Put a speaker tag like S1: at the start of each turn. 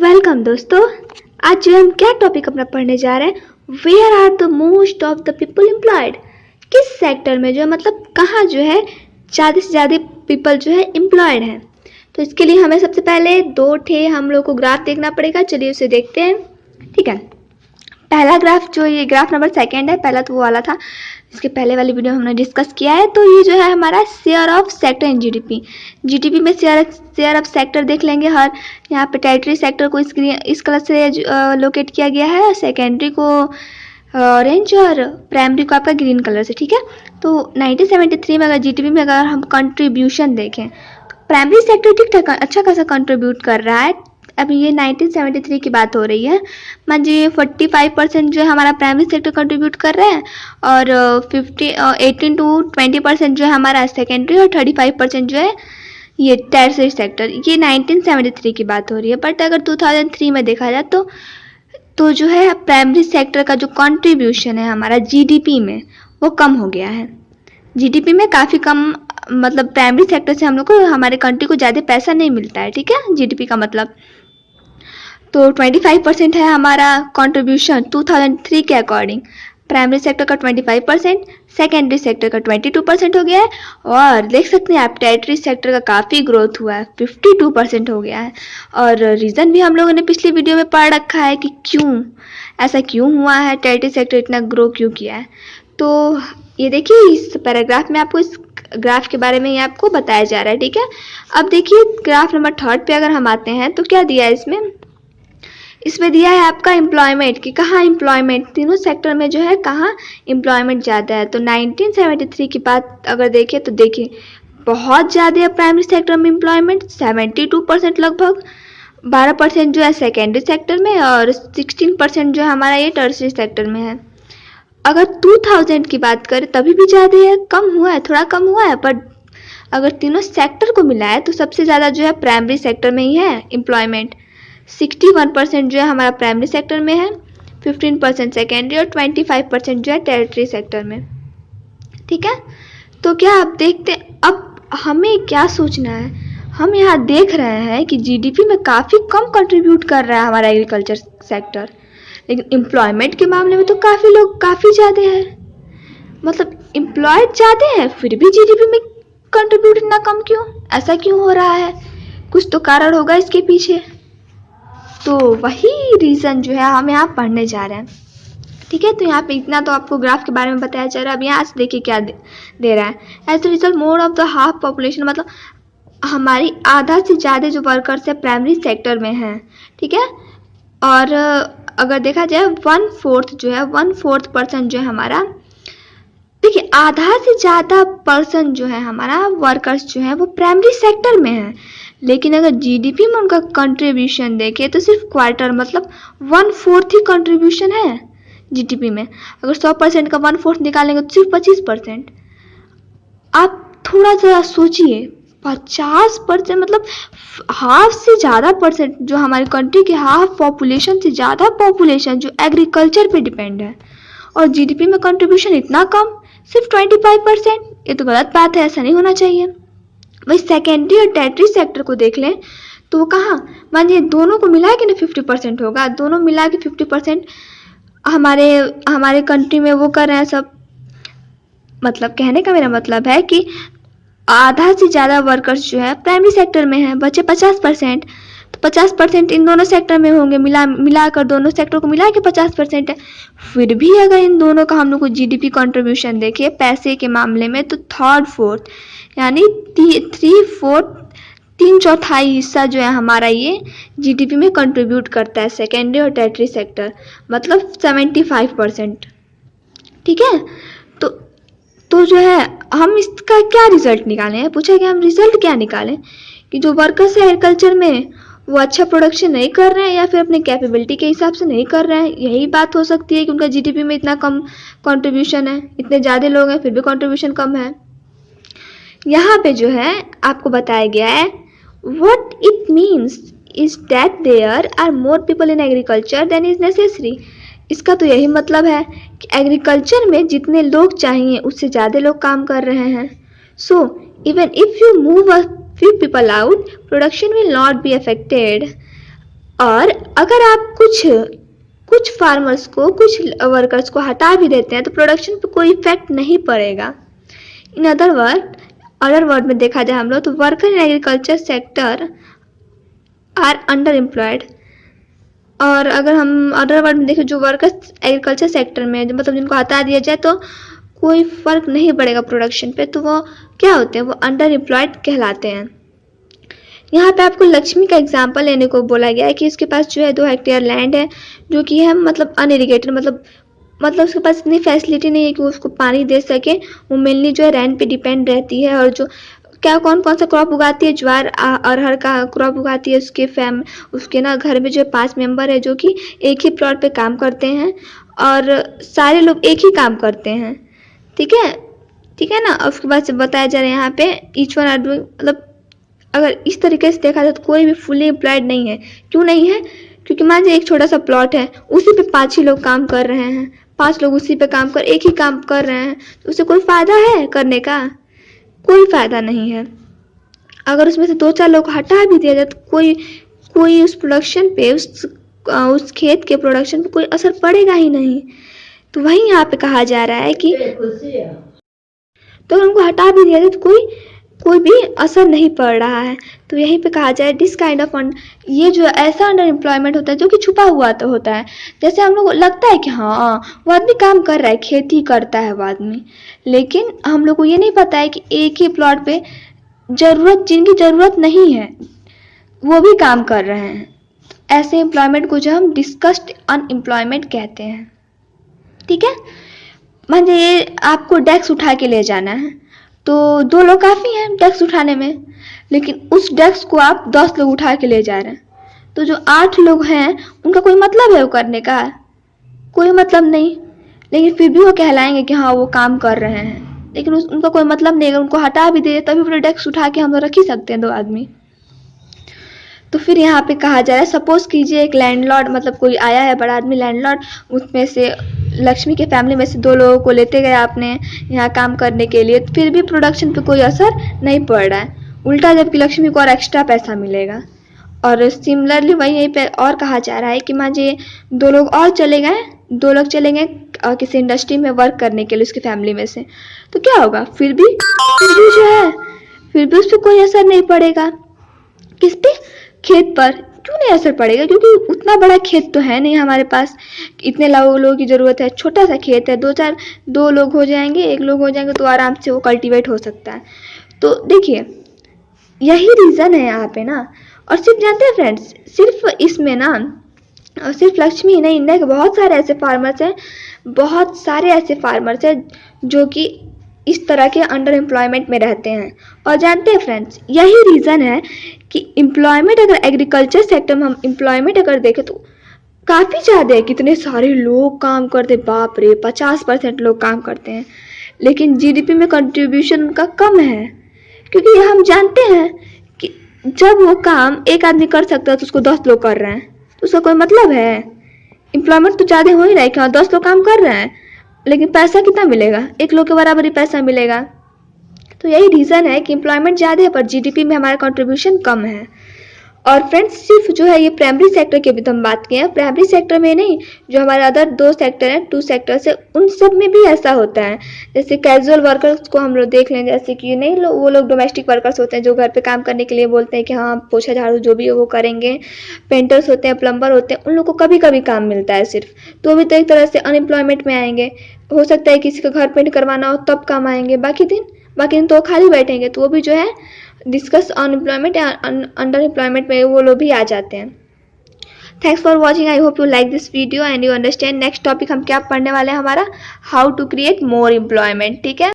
S1: Welcome दोस्तों। आज जो हम क्या टॉपिक अपना पढ़ने जा रहे हैं, where are the most of the people employed. किस सेक्टर में जो है मतलब कहाँ जो है ज़्यादा से ज़्यादा पीपल जो है एम्प्लॉयड हैं। तो इसके लिए हमें सबसे पहले दो ठे हम लोग को ग्राफ देखना पड़ेगा। चलिए उसे देखते हैं। ठीक है, पहला ग्राफ जो ये ग्राफ नंबर सेकंड है, पहला तो वो वाला था, इसके पहले वाली वीडियो में हमने डिस्कस किया है। तो ये जो है हमारा share of sector in GDP में शेयर ऑफ सेक्टर देख लेंगे। हर यहाँ पे टेरिटरी सेक्टर को इस कलर से लोकेट किया गया है, सेकेंडरी को ऑरेंज और प्राइमरी को आपका ग्रीन कलर से। ठीक है, तो 1973 में अगर जीडीपी में अगर हम कंट्रीब्यूशन देखें तो प्राइमरी सेक्टर ठीक ठाक अच्छा खासा कंट्रीब्यूट कर रहा है। अभी ये 1973 की बात हो रही है। मान लीजिए 45% जो है हमारा प्राइमरी सेक्टर कंट्रीब्यूट कर रहे हैं और 18 to 20% जो है हमारा सेकेंडरी और 35% जो है ये टर्शियरी सेक्टर। ये 1973 की बात हो रही है। बट अगर 2003 में देखा जाए तो जो है प्राइमरी सेक्टर का जो कंट्रीब्यूशन है हमारा जीडीपी में वो कम हो गया है। जीडीपी में काफ़ी कम, मतलब प्राइमरी सेक्टर से हम लोग को हमारे कंट्री को ज़्यादा पैसा नहीं मिलता है। ठीक है, जीडीपी का मतलब तो 25% है हमारा कंट्रीब्यूशन 2003 के अकॉर्डिंग। प्राइमरी सेक्टर का 25%, सेकेंडरी सेक्टर का 22% हो गया है। और देख सकते हैं आप टेरिटरी सेक्टर का काफ़ी ग्रोथ हुआ है, 52% हो गया है। और रीज़न भी हम लोगों ने पिछली वीडियो में पढ़ रखा है कि क्यों ऐसा क्यों हुआ है, टेरिटरी सेक्टर इतना ग्रो क्यों किया है। तो ये देखिए इस पैराग्राफ में आपको इस ग्राफ के बारे में ये आपको बताया जा रहा है। ठीक है, अब देखिए ग्राफ नंबर 3 पे अगर हम आते हैं तो क्या दिया है इसमें दिया है आपका एम्प्लॉयमेंट कि कहाँ एम्प्लॉयमेंट, तीनों सेक्टर में जो है कहाँ एम्प्लॉयमेंट ज़्यादा है। तो 1973 की बात अगर देखें तो देखिए बहुत ज़्यादा है प्राइमरी सेक्टर में एम्प्लॉयमेंट, 72% लगभग, 12% जो है सेकेंडरी सेक्टर में और 16% जो है हमारा ये टर्शियरी सेक्टर में है। अगर 2000 की बात करें तभी भी ज़्यादा है, कम हुआ है, थोड़ा कम हुआ है। बट अगर तीनों सेक्टर को मिलाए तो सबसे ज़्यादा जो है प्राइमरी सेक्टर में ही है एम्प्लॉयमेंट। 61% जो है हमारा प्राइमरी सेक्टर में है, 15% सेकेंडरी और 25% जो है टेरिटरी सेक्टर में। ठीक है, तो क्या आप देखते, अब हमें क्या सोचना है, हम यहाँ देख रहे हैं कि जीडीपी में काफ़ी कम कंट्रीब्यूट कर रहा है हमारा एग्रीकल्चर सेक्टर, लेकिन एम्प्लॉयमेंट के मामले में तो काफ़ी लोग काफ़ी ज़्यादा है, मतलब एम्प्लॉयड ज़्यादा है फिर भी जीडीपी में कंट्रीब्यूट इतना कम क्यों, ऐसा क्यों हो रहा है? कुछ तो कारण होगा इसके पीछे। तो वही रीज़न जो है हम यहाँ पढ़ने जा रहे हैं। ठीक है, तो यहाँ पे इतना तो आपको ग्राफ के बारे में बताया जा रहा है। अब यहाँ से देखिए क्या दे रहा है, as the result more of the half population, मतलब हमारी आधा से ज़्यादा जो वर्कर्स है प्राइमरी सेक्टर में हैं। ठीक है, और अगर देखा जाए 1/4 जो है 1/4% जो है हमारा, देखिए आधा से ज़्यादा पर्सन जो है हमारा वर्कर्स जो है वो प्राइमरी सेक्टर में है। लेकिन अगर जीडीपी में उनका कंट्रीब्यूशन देखें तो सिर्फ क्वार्टर, मतलब 1/4 ही कंट्रीब्यूशन है जीडीपी में। अगर 100% का 1/4 निकालेंगे तो सिर्फ 25%। आप थोड़ा सा सोचिए, 50% मतलब हाफ से ज़्यादा परसेंट जो हमारी कंट्री के हाफ पॉपुलेशन से ज़्यादा पॉपुलेशन जो एग्रीकल्चर पे डिपेंड है, और जीडीपी में कंट्रीब्यूशन इतना कम सिर्फ 25%। ये तो गलत बात है, ऐसा नहीं होना चाहिए। वही सेकेंडरी और टेरिटरी सेक्टर को देख लें तो वो कहाँ, मानिए दोनों को मिला के ना 50% होगा, दोनों मिला के 50% हमारे कंट्री में वो कर रहे हैं सब। मतलब कहने का मेरा मतलब है कि आधा से ज़्यादा वर्कर्स जो है प्राइमरी सेक्टर में है, बचे 50%। तो 50% इन दोनों सेक्टर में होंगे, मिलाकर दोनों सेक्टर को मिला के 50% है। फिर भी अगर इन दोनों का हम लोग को जीडीपी कंट्रीब्यूशन देखें पैसे के मामले में तो 3/4 यानी 3/4 हिस्सा जो है हमारा ये जीडीपी में कंट्रीब्यूट करता है सेकेंडरी और टेरिटरी सेक्टर, मतलब 75%। ठीक है, तो जो है हम इसका क्या रिजल्ट निकालें, पूछा कि हम रिजल्ट क्या निकालें कि जो वर्कर्स है एग्रीकल्चर में वो अच्छा प्रोडक्शन नहीं कर रहे हैं या फिर अपने कैपेबिलिटी के हिसाब से नहीं कर रहे हैं। यही बात हो सकती है कि उनका जीडीपी में इतना कम कंट्रीब्यूशन है, इतने ज़्यादा लोग हैं फिर भी कंट्रीब्यूशन कम है। यहाँ पे जो है आपको बताया गया है what it means is that there are more people in agriculture than is necessary. इसका तो यही मतलब है कि एग्रीकल्चर में जितने लोग चाहिए उससे ज़्यादा लोग काम कर रहे हैं। So even if you move a few people out, production will not be affected। और अगर आप कुछ फार्मर्स को, कुछ वर्कर्स को हटा भी देते हैं तो प्रोडक्शन पे कोई इफेक्ट नहीं पड़ेगा। इन अदर वर्ड में देखा जाए हम लोग तो worker in agriculture sector are under employed. और अगर हम अदर वर्ड में देखें, जो वर्कर्स एग्रीकल्चर सेक्टर में मतलब जिनको हटा दिया जाए तो कोई फर्क नहीं पड़ेगा प्रोडक्शन पे, तो वो क्या होते हैं, वो अंडर एम्प्लॉयड कहलाते हैं। यहाँ पे आपको लक्ष्मी का एग्जाम्पल लेने को बोला गया है कि उसके पास जो है 2 हेक्टेयर लैंड है जो कि है मतलब अनइरिगेटेड, मतलब उसके पास इतनी फैसिलिटी नहीं है कि वो उसको पानी दे सके। वो मेनली जो है रेन पे डिपेंड रहती है। और जो क्या कौन कौन सा क्रॉप उगाती है, ज्वार अरहर का क्रॉप उगाती है। उसके ना घर में जो 5 मेंबर है जो कि एक ही प्लॉट पे काम करते हैं और सारे लोग एक ही काम करते हैं। ठीक है ना। उसके बाद से बताया जा रहा है यहाँ पे ईच वन आर डूइंग, मतलब अगर इस तरीके से देखा जाए तो कोई भी फुली एम्प्लॉयड नहीं है। क्यों नहीं है? क्योंकि मान लीजिए एक छोटा सा प्लॉट है, उसी पे 5 ही लोग काम कर रहे हैं, 5 लोग उसी पे एक ही काम कर रहे हैं, तो उससे कोई फायदा है करने का? कोई फायदा नहीं है। अगर उसमें से 2-4 लोग हटा भी दिया जाए तो कोई उस प्रोडक्शन पे, उस खेत के प्रोडक्शन पे कोई असर पड़ेगा ही नहीं। तो वही यहाँ पे कहा जा रहा है कि तो अगर उनको हटा भी दिया जाए तो कोई भी असर नहीं पड़ रहा है। तो यहीं पे कहा जाए दिस काइंड ऑफ ये जो ऐसा अंडर एम्प्लॉयमेंट होता है जो कि छुपा हुआ तो होता है। जैसे हम लोग को लगता है कि हाँ वो आदमी काम कर रहा है, खेती करता है वो आदमी, लेकिन हम लोग को ये नहीं पता है कि एक ही प्लॉट पे जिनकी जरूरत नहीं है वो भी काम कर रहे हैं। ऐसे एम्प्लॉयमेंट को जो हम डिस्कस्ड अनएम्प्लॉयमेंट कहते हैं। ठीक है। मान लीजिए आपको डेस्क उठा के ले जाना है तो 2 लोग काफ़ी हैं डेस्क उठाने में, लेकिन उस डेस्क को आप 10 लोग उठा के ले जा रहे हैं, तो जो 8 लोग हैं उनका कोई मतलब है वो करने का? कोई मतलब नहीं। लेकिन फिर भी वो कहलाएंगे कि हाँ वो काम कर रहे हैं, लेकिन उनका कोई मतलब नहीं। अगर उनको हटा भी दे तभी पूरे डेस्क उठा के हम लोग रख ही सकते हैं 2 आदमी। तो फिर यहाँ पे कहा जा रहा है सपोज कीजिए एक लैंडलॉर्ड, मतलब कोई आया है बड़ा आदमी लैंडलॉर्ड, उसमें से लक्ष्मी के फैमिली में से 2 लोगों को लेते गए आपने यहाँ काम करने के लिए, फिर भी प्रोडक्शन पे कोई असर नहीं पड़ रहा है, उल्टा जबकि लक्ष्मी को और एक्स्ट्रा पैसा मिलेगा। और सिमिलरली वही यहीं पे और कहा जा रहा है कि मान लीजिए 2 लोग और चले गए, 2 लोग चले गए किसी इंडस्ट्री में वर्क करने के लिए उसकी फैमिली में से, तो क्या होगा? फिर भी जो है फिर भी उस पर कोई असर नहीं पड़ेगा। किस पे? खेत पर। क्यों नहीं असर पड़ेगा? क्योंकि उतना बड़ा खेत तो है नहीं हमारे पास, इतने लोगों की ज़रूरत है। छोटा सा खेत है, 2 लोग हो जाएंगे, 1 लोग हो जाएंगे तो आराम से वो कल्टीवेट हो सकता है। तो देखिए यही रीज़न है यहाँ पे ना। और सिर्फ जानते हैं फ्रेंड्स, सिर्फ इसमें ना सिर्फ लक्ष्मी ही नहीं, इंडिया के बहुत सारे ऐसे फार्मर्स हैं जो कि इस तरह के अंडर एम्प्लॉयमेंट में रहते हैं। और जानते हैं फ्रेंड्स, यही रीज़न है कि एम्प्लॉयमेंट, अगर एग्रीकल्चर सेक्टर में हम एम्प्लॉयमेंट अगर देखें तो काफ़ी ज़्यादा है। कितने सारे लोग काम करते, बाप रे 50% लोग काम करते हैं, लेकिन जीडीपी में कंट्रीब्यूशन उनका कम है। क्योंकि हम जानते हैं कि जब वो काम एक आदमी कर सकता है तो उसको 10 लोग कर रहे हैं, तो उसका कोई मतलब है? एम्प्लॉयमेंट तो ज़्यादा हो ही रहा है कि हाँ 10 लोग काम कर रहे हैं, लेकिन पैसा कितना मिलेगा? 1 लोग के बराबर ही पैसा मिलेगा। तो यही रीज़न है कि एम्प्लॉयमेंट ज़्यादा है पर जीडीपी में हमारा कंट्रीब्यूशन कम है। और फ्रेंड्स सिर्फ जो है ये प्राइमरी सेक्टर की भी तो हम बात किए हैं, प्राइमरी सेक्टर में नहीं, जो हमारे अदर 2 सेक्टर हैं, 2 सेक्टर्स है, उन सब में भी ऐसा होता है। जैसे कैजुअल वर्कर्स को हम लोग देख लें, जैसे कि नहीं वो लोग डोमेस्टिक वर्कर्स होते हैं जो घर पे काम करने के लिए बोलते हैं कि हाँ पोछा झाड़ू जो भी है वो करेंगे। पेंटर्स होते हैं, प्लम्बर होते हैं, उन लोग को कभी कभी काम मिलता है सिर्फ, तो भी तो एक तरह से अनएम्प्लॉयमेंट में आएंगे। हो सकता है किसी का घर पेंट करवाना हो तब काम आएंगे, बाकी दिन तो खाली बैठेंगे, तो वो भी जो है डिस्कस अनएम्प्लॉयमेंट या अंडर एम्प्लॉयमेंट में वो लोग भी आ जाते हैं। Thanks for watching, I hope you like this video and you understand. Next topic हम क्या पढ़ने वाले हैं हमारा, how to create more employment. ठीक है।